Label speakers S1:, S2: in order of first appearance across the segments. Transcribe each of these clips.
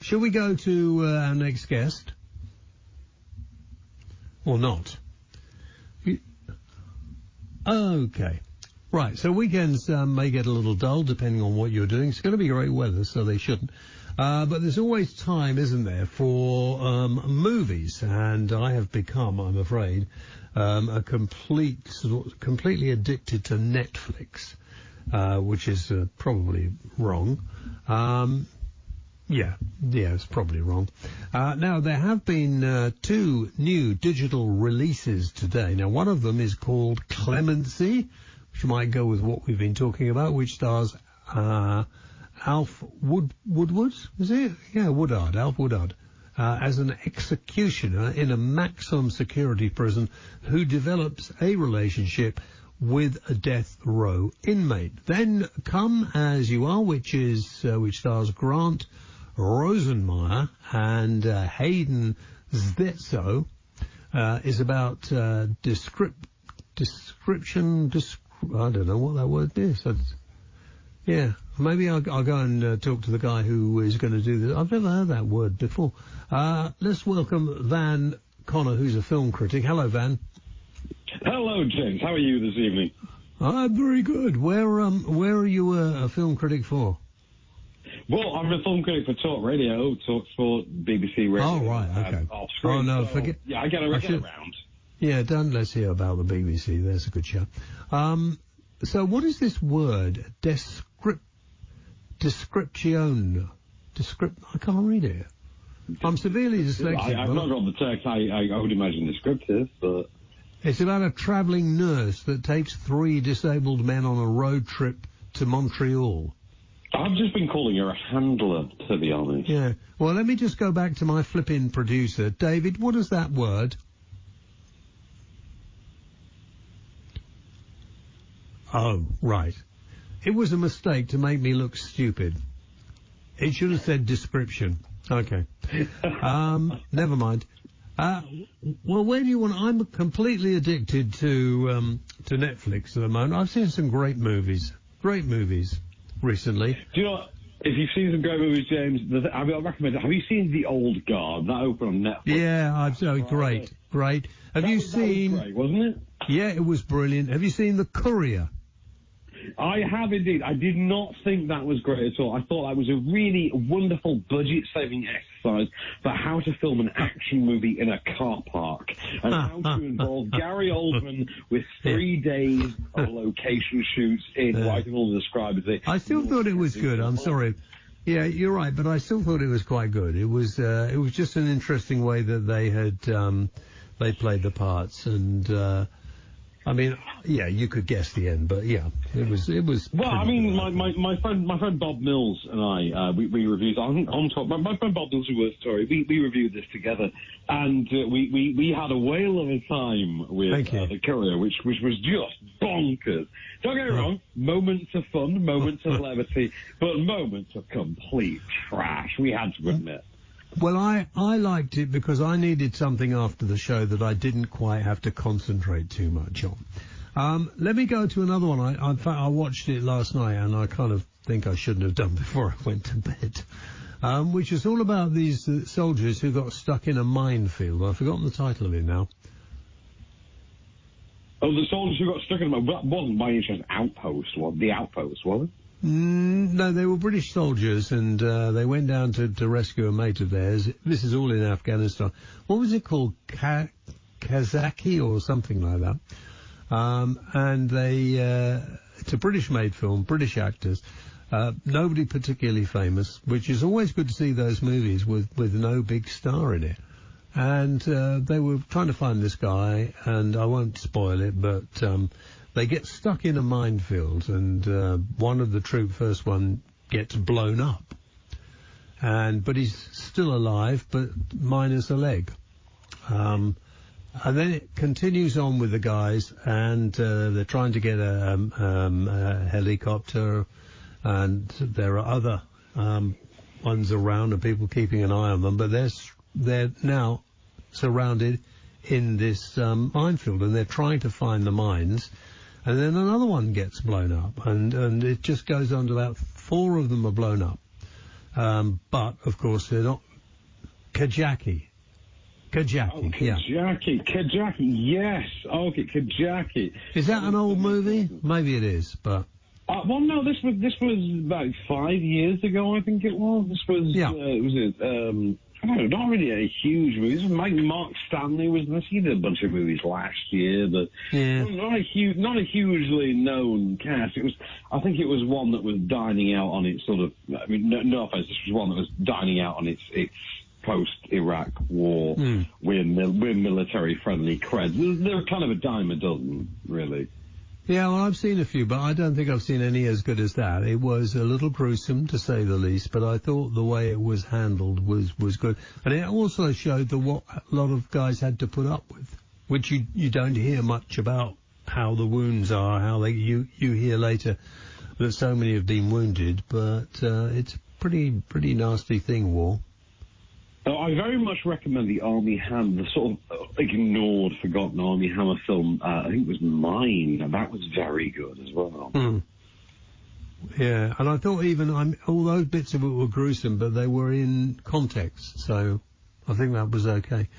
S1: shall we go to our next guest? Or not? Okay. Right, so weekends may get a little dull depending on what you're doing. It's going to be great weather, so they shouldn't. But there's always time, isn't there, for movies. And I have become, I'm afraid, completely addicted to Netflix, which is probably wrong. Yeah, it's probably wrong. Now, there have been 2 new digital releases today. Now, one of them is called Clemency, which might go with what we've been talking about, which stars Alf Woodward, is it? Yeah, Woodard, Alf Woodard, as an executioner in a maximum security prison who develops a relationship with a death row inmate. Then Come As You Are, which stars Grant Rosenmeyer and Hayden Szetso, is about description. I don't know what that word is. Yeah, maybe I'll go and talk to the guy who is going to do this. I've never heard that word before. Let's welcome Van Connor, who's a film critic. Hello, Van.
S2: Hello, James. How are you this evening?
S1: I'm very good. Where are you a film critic for?
S2: Well, I'm a film critic for talkRADIO, TalkSport, BBC Radio.
S1: Oh, right, okay.
S2: Off-screen,
S1: oh, no,
S2: so,
S1: forget...
S2: Yeah, I get around.
S1: Yeah, let's hear about the BBC. That's a good show. So what is this word? Description. I can't read it. I'm severely dyslexic.
S2: I've not got the text. I would imagine descriptive, but...
S1: It's about a travelling nurse that takes 3 disabled men on a road trip to Montreal.
S2: I've just been calling her a handler, to be honest.
S1: Yeah. Well, let me just go back to my flipping producer. David, what is that word? Oh, right. It was a mistake to make me look stupid. It should have said description. Okay. Never mind. Well, where do you want... I'm completely addicted to Netflix at the moment. I've seen some great movies recently.
S2: Do you know what? If you've seen some great movies, James, I recommend it. Have you seen The Old Guard? That opened on Netflix.
S1: Yeah, great. Have you seen...
S2: That was great, wasn't it?
S1: Yeah, it was brilliant. Have you seen The Courier?
S2: I have indeed. I did not think that was great at all. I thought that was a really wonderful budget-saving exercise for how to film an action movie in a car park and how to involve Gary Oldman with 3 days of location shoots in what I can only describe as
S1: I still thought it was good. I'm sorry. Yeah, you're right, but I still thought it was quite good. It was just an interesting way that they had they played the parts and. I mean, yeah, you could guess the end, but yeah, it was.
S2: Well, I mean, my friend Bob Mills and I, we reviewed on top. My friend Bob Mills, who works Story, we reviewed this together, and we had a whale of a time with The Courier, which was just bonkers. Don't get me wrong, moments of fun, moments of levity, but moments of complete trash. We had to admit.
S1: Well, I liked it because I needed something after the show that I didn't quite have to concentrate too much on. Let me go to another one. In fact, I watched it last night, and I kind of think I shouldn't have done before I went to bed, which is all about these soldiers who got stuck in a minefield. I've forgotten the title of it now.
S2: Oh, the soldiers who got stuck in a minefield. That wasn't by any chance Outpost, was The Outpost, was it?
S1: No, they were British soldiers, and they went down to rescue a mate of theirs. This is all in Afghanistan. What was it called? Kazaki or something like that. And it's a British-made film, British actors. Nobody particularly famous, which is always good to see those movies with no big star in it. And they were trying to find this guy, and I won't spoil it, but... they get stuck in a minefield, and one of the first one gets blown up. But he's still alive, but minus a leg. And then it continues on with the guys, and they're trying to get a helicopter, and there are other ones around, and people keeping an eye on them, but they're now surrounded in this minefield, and they're trying to find the mines. And then another one gets blown up, and it just goes on to about 4 of them are blown up. But, of course, they're not... Kajaki.
S2: Kajaki, yes. Okay, Kajaki.
S1: Is that an old movie? Maybe it is, but...
S2: well, no, this was about 5 years ago, I think it was. This was, I don't know, not really a huge movie. This was Mark Stanley was in this. He did a bunch of movies last year, but not a hugely known cast. I think it was one that was dining out on its sort of, I mean, no offense, this was one that was dining out on its post-Iraq war with military-friendly cred. They're kind of a dime a dozen, really.
S1: Yeah, well, I've seen a few, but I don't think I've seen any as good as that. It was a little gruesome, to say the least, but I thought the way it was handled was good. And it also showed what a lot of guys had to put up with, which you don't hear much about, how the wounds are, how you hear later that so many have been wounded, but it's a pretty nasty thing, war.
S2: I very much recommend the Armie Hammer, the sort of ignored, forgotten Armie Hammer film. I think it was Mine, and that was very good as well.
S1: Yeah, and I thought all those bits of it were gruesome, but they were in context, so I think that was okay.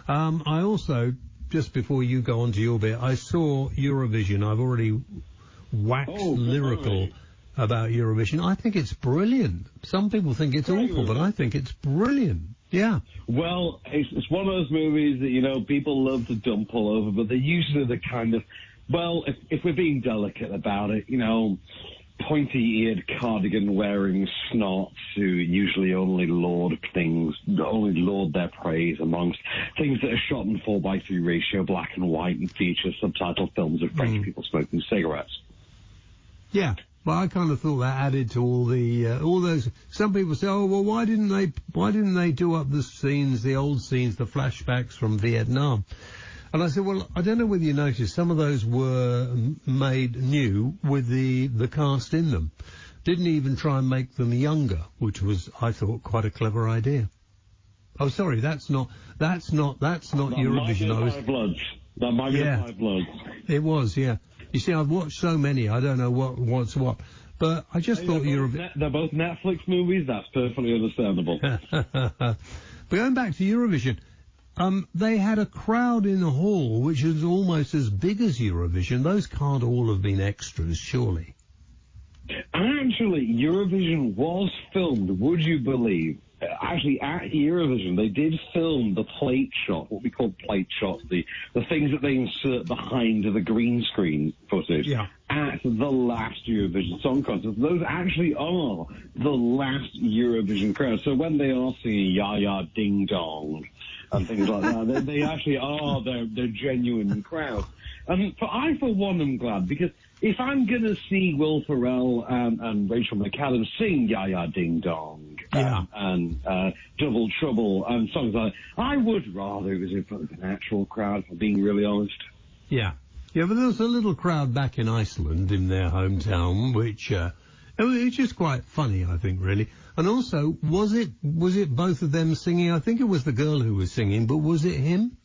S1: I also, just before you go on to your bit, I saw Eurovision. I've already waxed lyrical about Eurovision. I think it's brilliant. Some people think it's awful, but I think it's brilliant. Yeah. Well,
S2: it's one of those movies that, people love to dump all over, but they're usually the kind of, well, if we're being delicate about it, pointy-eared cardigan-wearing snots who usually only laud their praise amongst things that are shot in 4:3 ratio, black and white, and feature subtitled films of French people smoking cigarettes.
S1: Yeah. Well, I kind of thought that added to all those. Some people say, "Oh, well, why didn't they do up the old scenes, the flashbacks from Vietnam?" And I said, well, I don't know whether you noticed, some of those were made new with the cast in them. Didn't even try and make them younger, which was, I thought, quite a clever idea. Oh, sorry, that's not Eurovision.
S2: That might be Five Bloods.
S1: It was, yeah. You see, I've watched so many, I don't know what's what. But I just thought
S2: they're both Netflix movies. That's perfectly understandable.
S1: But going back to Eurovision, they had a crowd in the hall which is almost as big as Eurovision. Those can't all have been extras, surely.
S2: Actually, Eurovision was filmed, would you believe? Actually, at Eurovision, they did film the plate shot, what we call plate shots, the things that they insert behind the green screen footage at the last Eurovision Song Contest. Those actually are the last Eurovision crowd. So when they are singing Ya Ya Ding Dong and things like that, they actually are their genuine crowd. And I, for one, am glad, because if I'm going to see Will Ferrell and Rachel McAdams sing Ya Ya Ding Dong and Double Trouble and songs like that, I would rather it was in front of an actual crowd, if I'm being really honest. Yeah. Yeah, but there was a little crowd back in Iceland, in their hometown, which it's just quite funny, I think, really. And also, was it both of them singing? I think it was the girl who was singing, but was it him?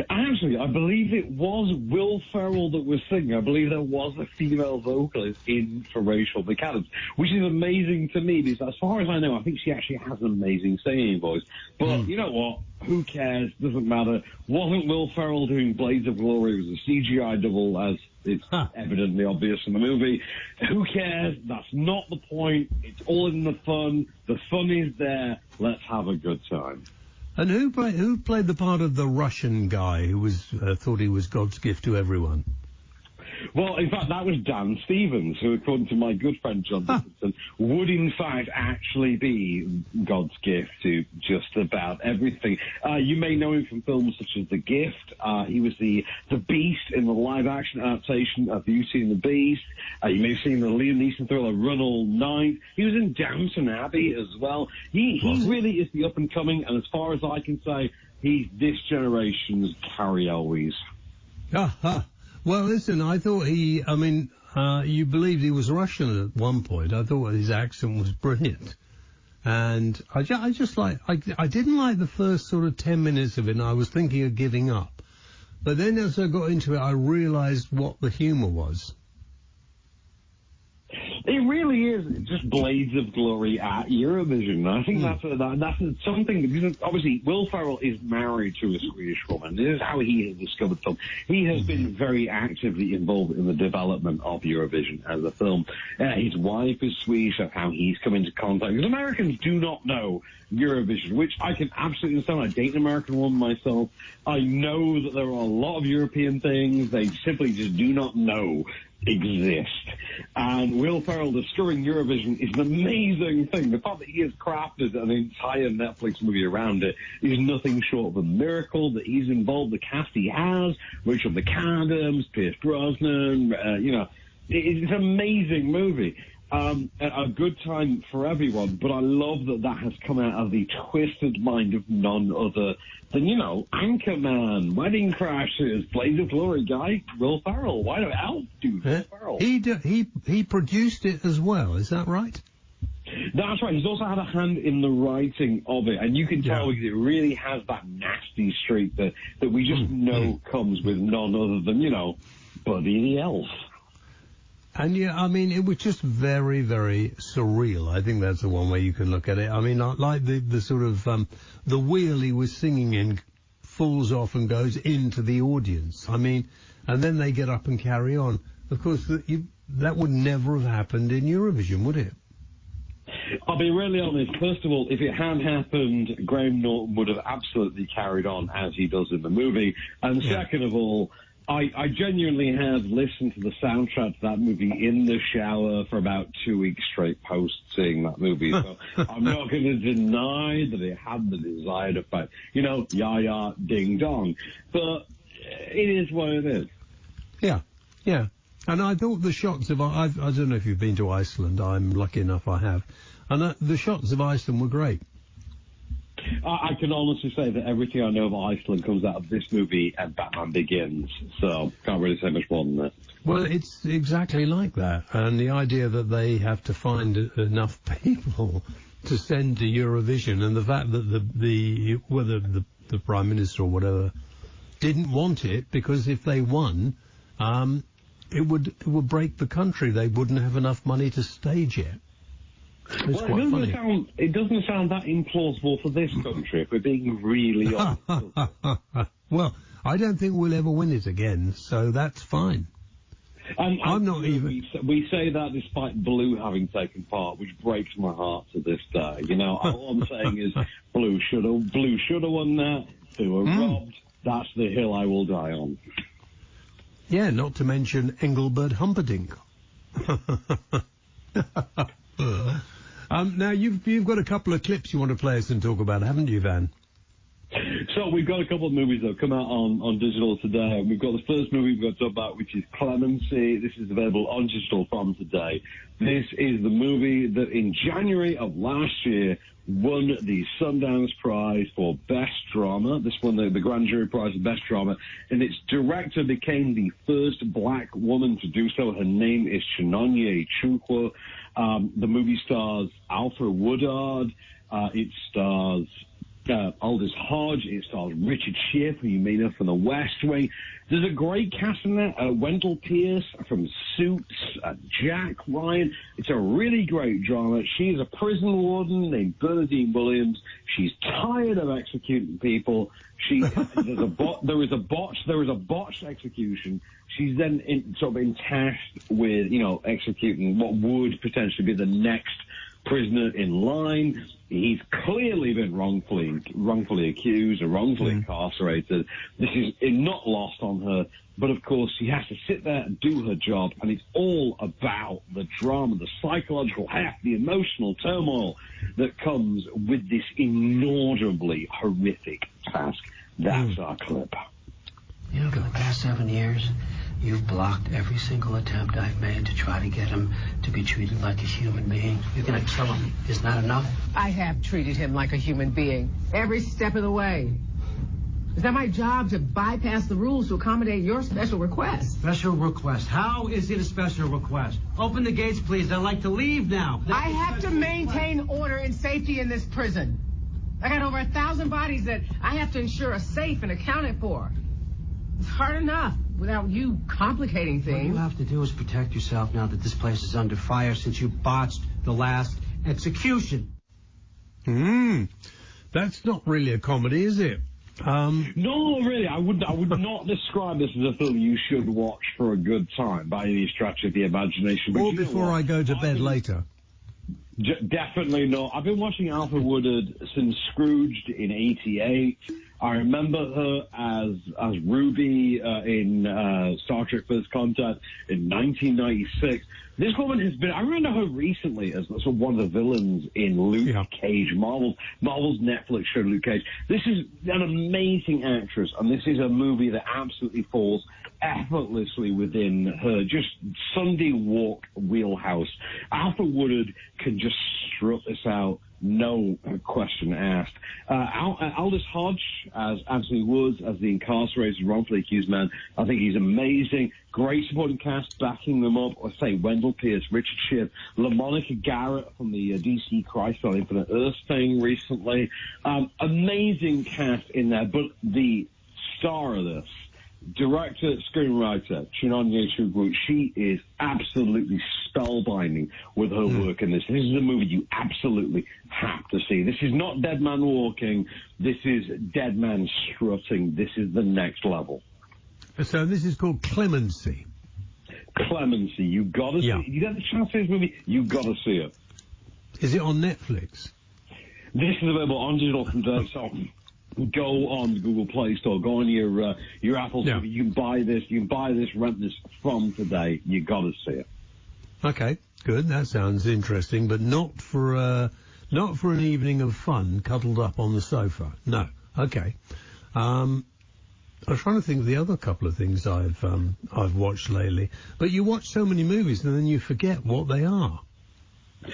S2: Actually, I believe it was Will Ferrell that was singing. I believe there was a female vocalist in for Rachel McAdams, which is amazing to me, because as far as I know, I think she actually has an amazing singing voice. But you know what? Who cares? Doesn't matter. Wasn't Will Ferrell doing Blades of Glory? It was a CGI double, as it's evidently obvious in the movie. Who cares? That's not the point. It's all in the fun. The fun is there. Let's have a good time. And who played the part of the Russian guy who was thought he was God's gift to everyone? Well, in fact, that was Dan Stevens, who, according to my good friend John Dickinson, would in fact actually be God's gift to just about everything. You may know him from films such as The Gift. He was the Beast in the live-action adaptation of Beauty and the Beast. You may have seen the Liam Neeson thriller Run All Night. He was in Downton Abbey as well. He really is the up-and-coming, and as far as I can say, he's this generation's Carrie Elwes. Well, listen, I thought you believed he was Russian at one point. I thought his accent was brilliant. And I didn't like the first sort of 10 minutes of it, and I was thinking of giving up. But then as I got into it, I realized what the humor was. It really is just blades of glory at Eurovision. I think that's something, because obviously Will Ferrell is married to a Swedish woman. This is how he has discovered film. He has been very actively involved in the development of Eurovision as a film. His wife is Swedish. That's how he's come into contact. Because Americans do not know Eurovision, which I can absolutely understand. I date an American woman myself. I know that there are a lot of European things they simply just do not know exist. And Will Ferrell discovering Eurovision is an amazing thing. The fact that he has crafted an entire Netflix movie around it is nothing short of a miracle. That he's involved, the cast he has, Rachel McAdams, Pierce Brosnan, it's an amazing movie. A good time for everyone, but I love that has come out of the twisted mind of none other than, Anchorman, Wedding Crashers, Blades of Glory guy, Will Ferrell. Why don't else do Will Ferrell?
S1: He produced it as well, is that right?
S2: That's right. He's also had a hand in the writing of it, and you can tell because it really has that nasty streak that we just know comes with none other than, Buddy the Elf.
S1: And it was just very, very surreal. I think that's the one way you can look at it. I mean, like the sort of, the wheel he was singing in falls off and goes into the audience. I mean, and then they get up and carry on. Of course, that would never have happened in Eurovision, would it?
S2: I'll be really honest. First of all, if it had happened, Graham Norton would have absolutely carried on as he does in the movie. And second of all, I genuinely have listened to the soundtrack to that movie in the shower for about 2 weeks straight post seeing that movie. So I'm not going to deny that it had the desired effect. Ya ding dong. But it is what it is.
S1: Yeah. And I thought the shots of, I don't know if you've been to Iceland. I'm lucky enough I have. And the shots of Iceland were great.
S2: I can honestly say that everything I know of Iceland comes out of this movie and Batman Begins, so can't really say much more than that.
S1: Well, it's exactly like that, and the idea that they have to find enough people to send to Eurovision, and the fact that whether the Prime Minister or whatever didn't want it, because if they won, it would break the country. They wouldn't have enough money to stage it.
S2: It doesn't sound that implausible for this country, if we're being really honest.
S1: Well, I don't think we'll ever win it again, so that's fine. I'm not even...
S2: We say that despite Blue having taken part, which breaks my heart to this day. All I'm saying is Blue should have won that. They were robbed. That's the hill I will die on.
S1: Yeah, not to mention Engelbert Humperdinck. Now, you've got a couple of clips you want to play us and talk about, haven't you, Van?
S2: So we've got a couple of movies that have come out on digital today. We've got the first movie we've got to talk about, which is Clemency. This is available on digital from today. This is the movie that in January of last year won the Sundance Prize for Best Drama. This won the Grand Jury Prize for Best Drama, and its director became the first black woman to do so. Her name is Chinonye Chukwu. The movie stars Alfred Woodard. It stars Aldous Hodge. It stars Richard Schiff, who you may know from The West Wing. There's a great cast in there. Wendell Pierce from Suits, Jack Ryan. It's a really great drama. She is a prison warden named Bernadine Williams. She's tired of executing people. There is a botched execution. She's then tasked with, executing what would potentially be the next prisoner in line. He's clearly been wrongfully accused or wrongfully incarcerated. This is not lost on her, but of course she has to sit there and do her job, and it's all about the drama, the psychological heft, the emotional turmoil that comes with this inaudibly horrific task. That's our clip.
S3: For the past 7 years, you've blocked every single attempt I've made to try to get him to be treated like a human being. You're going to tell him it's not enough?
S4: I have treated him like a human being every step of the way. Is that my job to bypass the rules to accommodate your special request?
S3: Special request? How is it a special request? Open the gates, please. I'd like to leave now.
S4: I have to maintain order and safety in this prison. I got over 1,000 bodies that I have to ensure are safe and accounted for. It's hard enough without you complicating
S3: What
S4: things.
S3: you have to do is protect yourself now that this place is under fire since you botched the last execution.
S1: That's not really a comedy, is it?
S2: No, really, I would not describe this as a film you should watch for a good time by any stretch of the imagination. But
S1: Or before I go to bed later.
S2: Definitely not. I've been watching Alpha Woodard since Scrooged in '88. I remember her as Ruby in Star Trek First Contact in 1996. This woman has been, I remember her recently as sort of one of the villains in Luke Cage, Marvel's Netflix show Luke Cage. This is an amazing actress, and this is a movie that absolutely falls effortlessly within her just Sunday walk wheelhouse. Alpha Woodard can just strut this out. No question asked. Aldous Hodge as Anthony Woods, as the incarcerated, wrongfully accused man. I think he's amazing. Great supporting cast backing them up. I say Wendell Pierce, Richard Schiff, LaMonica Garrett from the DC Crisis on Infinite Earth thing recently. Amazing cast in there, but the star of this, director, screenwriter, Chinonye Chukwu, she is absolutely spellbinding with her work in this. This is a movie you absolutely have to see. This is not Dead Man Walking. This is Dead Man Strutting. This is the next level.
S1: So this is called Clemency.
S2: Clemency. You got to see it. You get the chance to see this movie, you got to see it.
S1: Is it on Netflix?
S2: This is available on digital from today, so go on the Google Play Store, go on your Apple Store. You can buy this, rent this from today. You got to see it.
S1: Okay, good. That sounds interesting, but not for an evening of fun, cuddled up on the sofa. No. Okay. I was trying to think of the other couple of things I've watched lately. But you watch so many movies and then you forget what they are.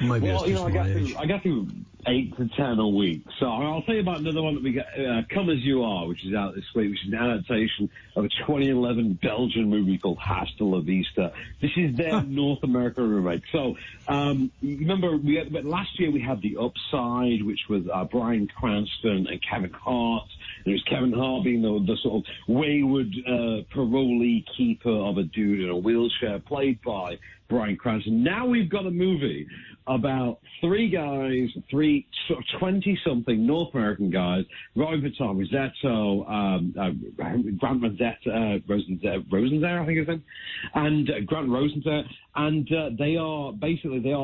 S1: Maybe
S2: well,
S1: that's just my age.
S2: I get through 8 to 10 a week. So I'll tell you about another one that we get, Come As You Are, which is out this week, which is an adaptation of a 2011 Belgian movie called Hasta La Vista. This is their North America remake. So, you remember, last year we had The Upside, which was Bryan Cranston and Kevin Hart. There was Kevin Hart being the sort of wayward parolee keeper of a dude in a wheelchair, played by Bryan Cranston. Now we've got a movie about three guys, three sort of 20-something North American guys, Roy Vuitton, Rosetto, Grant Rosenzer, I think his name, and Grant Rosenzer, and they are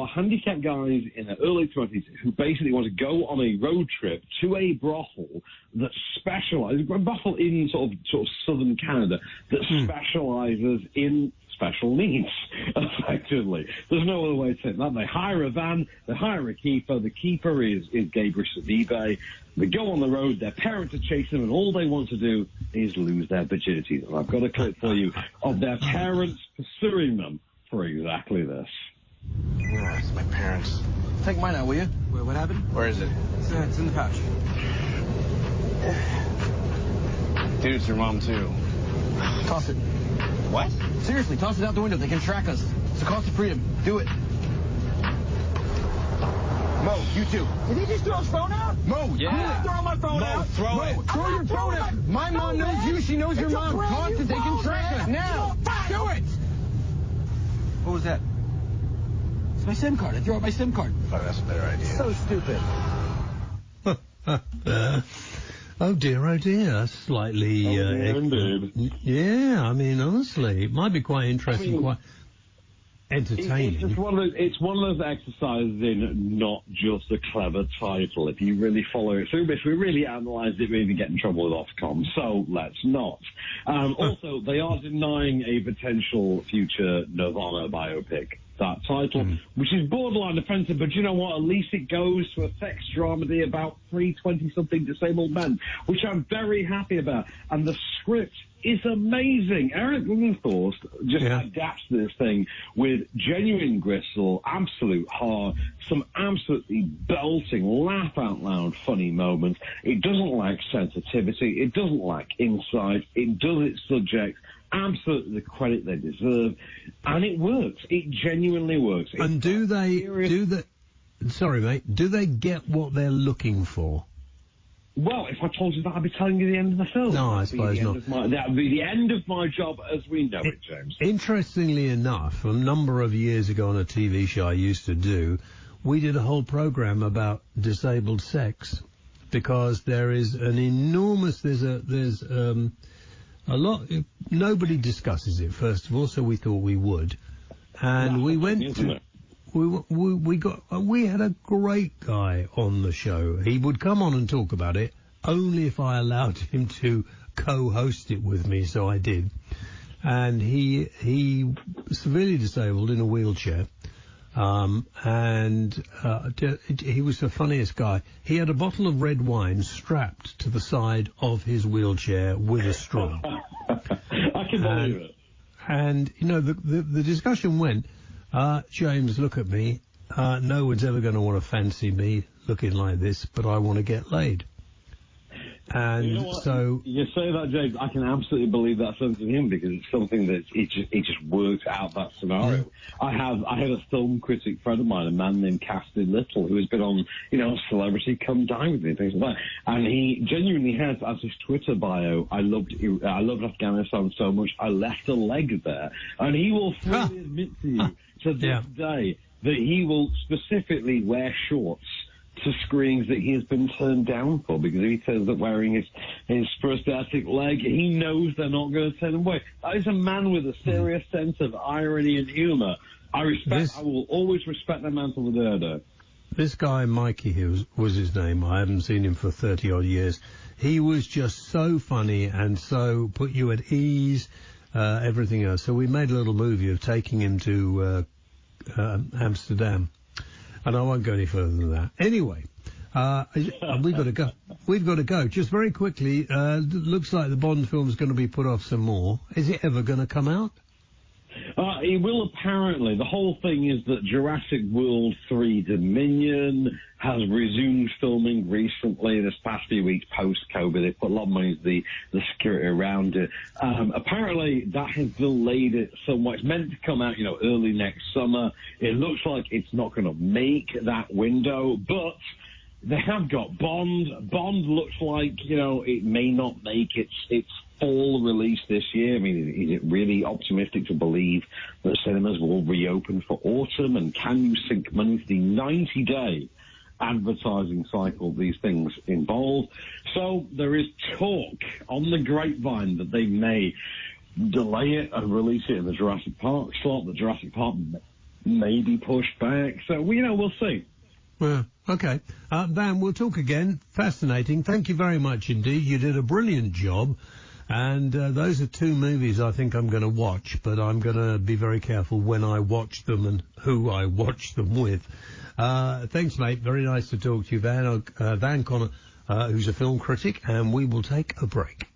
S2: handicapped guys in their early 20s who basically want to go on a road trip to a brothel that specializes, a brothel in sort of southern Canada that specializes in special needs, effectively. There's no other way to say that. They hire a van, they hire a keeper. The keeper is Gabriel Sidibe. They go on the road, their parents are chasing them, and all they want to do is lose their virginity. And I've got a clip for you of their parents pursuing them for exactly this.
S5: Yeah, it's my parents. Take mine out, will you?
S3: Wait, what happened?
S5: Where is it?
S3: It's in the pouch.
S5: Dude, it's your mom, too.
S3: Toss it.
S5: What?
S3: Seriously, toss it out the window. They can track us. It's the cost of freedom. Do it. Mo, you too.
S6: Did he just throw his phone out?
S3: Mo,
S5: yeah.
S6: Throw my phone out.
S5: Throw it.
S3: Throw your phone out. My mom knows you. She knows your mom. Toss it. They can track us. Now. Do it. What was that? It's my SIM card. I threw out my SIM card.
S5: Oh, that's a better idea.
S6: So stupid.
S1: Oh dear, That's slightly...
S2: indeed.
S1: Yeah, I mean, honestly, it might be quite interesting, quite entertaining.
S2: It's one of those exercises in not just a clever title. If you really follow it through, but if we really analysed it, we'd even get in trouble with Ofcom, so let's not. Also, they are denying a potential future Nirvana biopic. That title, which is borderline offensive, but you know what? At least it goes to a sex dramedy about 3 20-something disabled men, which I'm very happy about. And the script is amazing. Eric Lindenthorst just adapts this thing with genuine gristle, absolute heart, some absolutely belting, laugh-out-loud funny moments. It doesn't lack sensitivity. It doesn't lack insight. It does its subject absolutely the credit they deserve, and it works. It genuinely works.
S1: And do they get what they're looking for?
S2: Well, if I told you that, I'd be telling you the end of the film.
S1: No, I suppose not.
S2: That would be the end of my job as we know it, James.
S1: Interestingly enough, a number of years ago on a TV show I used to do, we did a whole program about disabled sex, because there is an enormous, there's a lot, nobody discusses it, first of all, so we thought we would. And we went to, we had a great guy on the show. He would come on and talk about it only if I allowed him to co-host it with me, so I did. And he severely disabled in a wheelchair. He was the funniest guy. He had a bottle of red wine strapped to the side of his wheelchair with a straw.
S2: I can believe it.
S1: And, you know, the discussion went, James, look at me. No one's ever going to want to fancy me looking like this, but I want to get laid. And
S2: you know
S1: so
S2: you say that, James. I can absolutely believe that sense of him, because it's something that it just works out that scenario.
S1: Yeah.
S2: I had a film critic friend of mine, a man named Casty Little, who has been on, Celebrity Come Dine with me, things like that. And he genuinely has, as his Twitter bio, I loved Afghanistan so much I left a leg there. And he will freely admit to you to this day that he will specifically wear shorts to screenings that he has been turned down for, because if he turns up wearing his prosthetic leg, he knows they're not going to turn him away. That is a man with a serious sense of irony and humour. I will always respect that man till the day I die.
S1: This guy, Mikey, was his name. I haven't seen him for 30-odd years. He was just so funny and so put you at ease, everything else. So we made a little movie of taking him to Amsterdam. And I won't go any further than that. Anyway, we've got to go. We've got to go. Just very quickly, looks like the Bond film's going to be put off some more. Is it ever going to come out?
S2: It will apparently. The whole thing is that Jurassic World 3 Dominion has resumed filming recently, this past few weeks post-COVID. They put a lot of money into the security around it. Apparently, that has delayed it somewhat. It's meant to come out, early next summer. It looks like it's not going to make that window, but they have got Bond. Bond looks like, it may not make its fall release this year. I mean, is it really optimistic to believe that cinemas will reopen for autumn? And can you sink money to the 90-day advertising cycle these things involve? So there is talk on the grapevine that they may delay it and release it in the Jurassic Park slot. The Jurassic Park may be pushed back. So, we'll see.
S1: Well, okay. Van, we'll talk again. Fascinating. Thank you very much indeed. You did a brilliant job. And those are two movies I think I'm going to watch, but I'm going to be very careful when I watch them and who I watch them with. Thanks, mate. Very nice to talk to you, Van Connor, who's a film critic, and we will take a break.